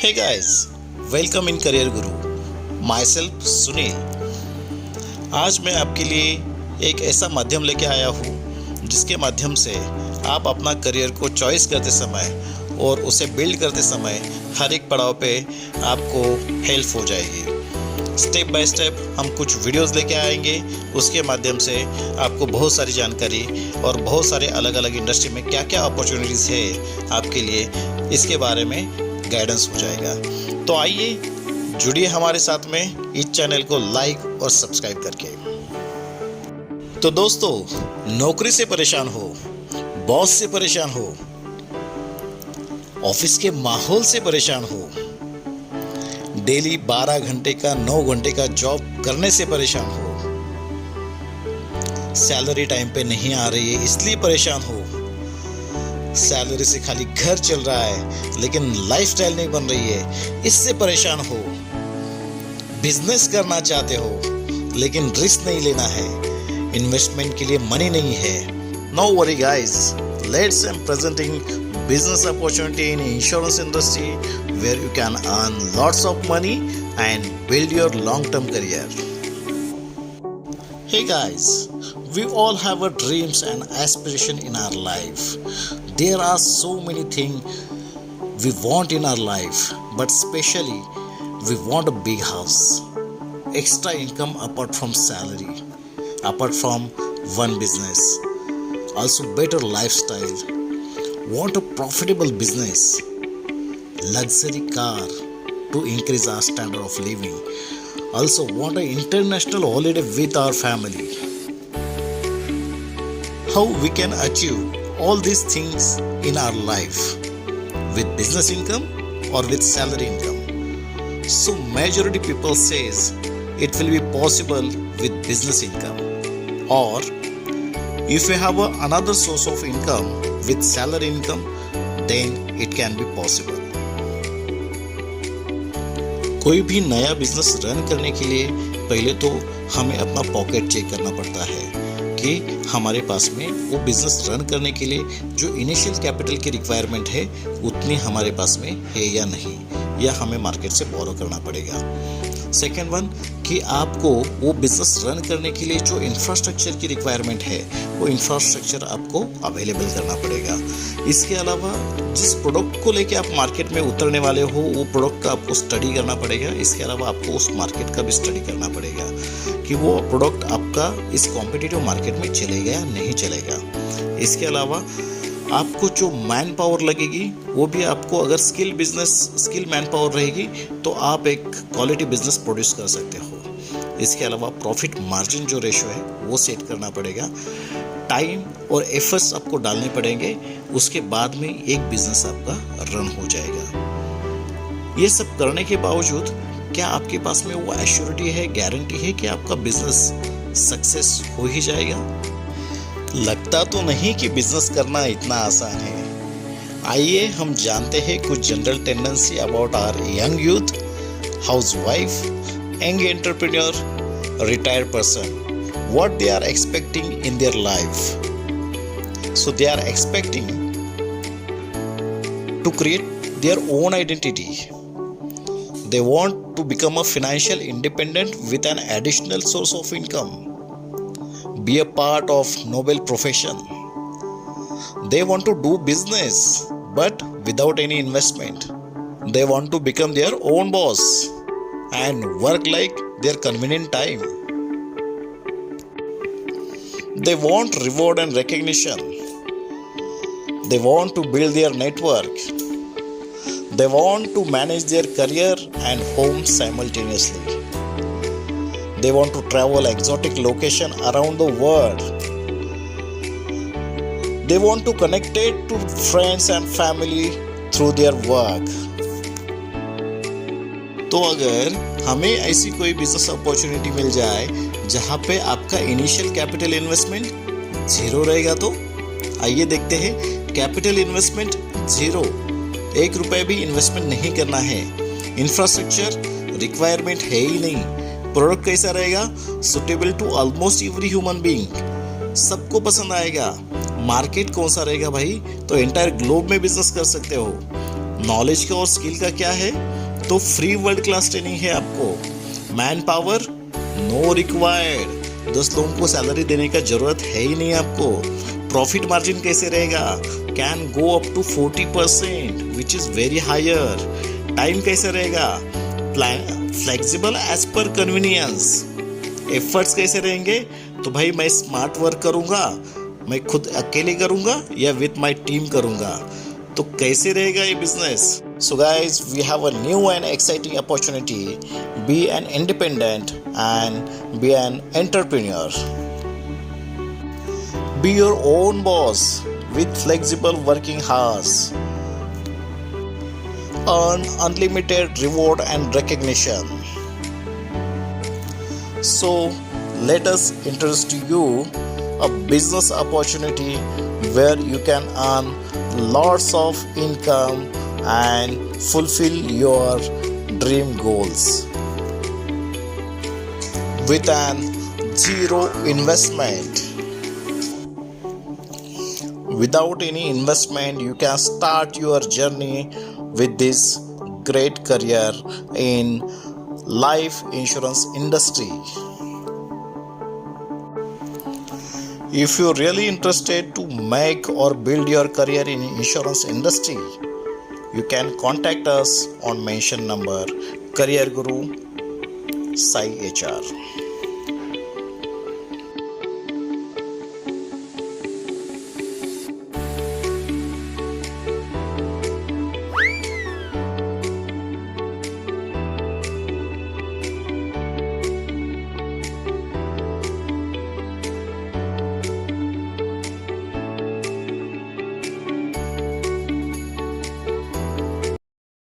Hey guys, welcome in Career Guru. Myself Sunil. आज मैं आपके लिए एक ऐसा माध्यम लेके आया हूँ जिसके माध्यम से आप अपना करियर को चॉइस करते समय और उसे बिल्ड करते समय हर एक पड़ाव पे आपको हेल्प हो जाएगी। स्टेप बाय स्टेप हम कुछ वीडियोस लेके आएंगे, उसके माध्यम से आपको बहुत सारी जानकारी और बहुत सारे अलग अलग इंडस्ट्री में क्या क्या अपॉर्चुनिटीज़ है आपके लिए, इसके बारे में गाइडेंस हो जाएगा। तो आइए जुड़िए हमारे साथ में इस चैनल को लाइक और सब्सक्राइब करके। तो दोस्तों, नौकरी से परेशान हो, बॉस से परेशान हो, ऑफिस के माहौल से परेशान हो, डेली 12 घंटे का 9 घंटे का जॉब करने से परेशान हो, सैलरी टाइम पे नहीं आ रही है इसलिए परेशान हो, सैलरी से खाली घर चल रहा है लेकिन लाइफस्टाइल नहीं बन रही है इससे परेशान हो, बिजनेस करना चाहते हो लेकिन रिस्क नहीं लेना है, इन्वेस्टमेंट के लिए मनी नहीं है। No worry guys, let's I am presenting business opportunity in insurance industry where you can earn lots of money and build your long-term career. Hey guys, we all have our dreams and aspiration in our life. There are so many things we want in our life, but especially we want a big house, extra income apart from salary, apart from one business, also better lifestyle, want a profitable business, luxury car to increase our standard of living, also want an international holiday with our family. How we can achieve all these things in our life with business income or with salary income? So majority people says it will be possible with business income, or if you have another source of income with salary income, then it can be possible. कोई भी नया business run करने के लिए पहले तो हमें अपना पॉकेट चेक करना पड़ता है कि हमारे पास में वो बिजनेस रन करने के लिए जो इनिशियल कैपिटल की रिक्वायरमेंट है उतनी हमारे पास में है या नहीं, या हमें मार्केट से बोरो करना पड़ेगा। सेकेंड वन, कि आपको वो बिजनेस रन करने के लिए जो इंफ्रास्ट्रक्चर की रिक्वायरमेंट है वो इंफ्रास्ट्रक्चर आपको अवेलेबल करना पड़ेगा। इसके अलावा जिस प्रोडक्ट को लेके आप मार्केट में उतरने वाले हो वो प्रोडक्ट का आपको स्टडी करना पड़ेगा। इसके अलावा आपको उस मार्केट का भी स्टडी करना पड़ेगा कि वो प्रोडक्ट आपका इस कॉम्पिटिटिव मार्केट में चलेगा या नहीं चलेगा। इसके अलावा आपको जो मैन पावर लगेगी वो भी आपको, अगर स्किल मैन पावर रहेगी तो आप एक क्वालिटी बिजनेस प्रोड्यूस कर सकते हो। इसके अलावा प्रॉफिट मार्जिन जो रेशो है वो सेट करना पड़ेगा, टाइम और एफर्ट्स आपको डालने पड़ेंगे, उसके बाद में एक बिजनेस आपका रन हो जाएगा। ये सब करने के बावजूद क्या आपके पास में वो एश्योरिटी है, गारंटी है कि आपका बिजनेस सक्सेस हो ही जाएगा? लगता तो नहीं कि बिजनेस करना इतना आसान है। आइए हम जानते हैं कुछ general tendency about our young youth, housewife, young entrepreneur, retired person, what they are expecting in their life. So they are expecting to create their own identity. They want to become a financial independent with an additional source of income, be a part of noble profession. They want to do business but without any investment. They want to become their own boss and work like their convenient time. They want reward and recognition. They want to build their network. They want to manage their career and home simultaneously. They want to travel exotic location around the world. They want to connect it to friends and family through their work. तो अगर हमें ऐसी कोई business opportunity मिल जाए जहां पे आपका initial capital investment zero रहेगा, तो आइए देखते हैं। कैपिटल इन्वेस्टमेंट जीरो, 1 रुपये भी इन्वेस्टमेंट नहीं करना है, इंफ्रास्ट्रक्चर रिक्वायरमेंट है ही नहीं, प्रोडक्ट कैसा रहेगा? Suitable to almost every human being, सबको पसंद आएगा। मार्केट कौन सा रहेगा भाई? तो एंटायर ग्लोब में बिजनेस कर सकते हो। नॉलेज का और स्किल का क्या है, तो फ्री वर्ल्ड क्लास ट्रेनिंग है आपको। मैन पावर नो रिक्वायर्ड, 10 लोगों को सैलरी देने का जरूरत है ही नहीं आपको। प्रॉफिट मार्जिन कैसे रहेगा, can go up to 40% which is very higher. Time कैसे रहेगा, flexible as per convenience. Efforts कैसे रहेंगे, तो भाई मैं स्मार्ट वर्क करूंगा, मैं खुद अकेले करूंगा या विथ माय टीम करूंगा। तो कैसे रहेगा ये business. So guys, we have a new and exciting opportunity, be an independent and be an entrepreneur. Be your own boss with flexible working hours. Earn unlimited reward and recognition. So, let us introduce to you a business opportunity where you can earn lots of income and fulfill your dream goals with an zero investment. Without any investment, you can start your journey with this great career in life insurance industry. If you're really interested to make or build your career in insurance industry, you can contact us on mentioned number, Career Guru Sai HR.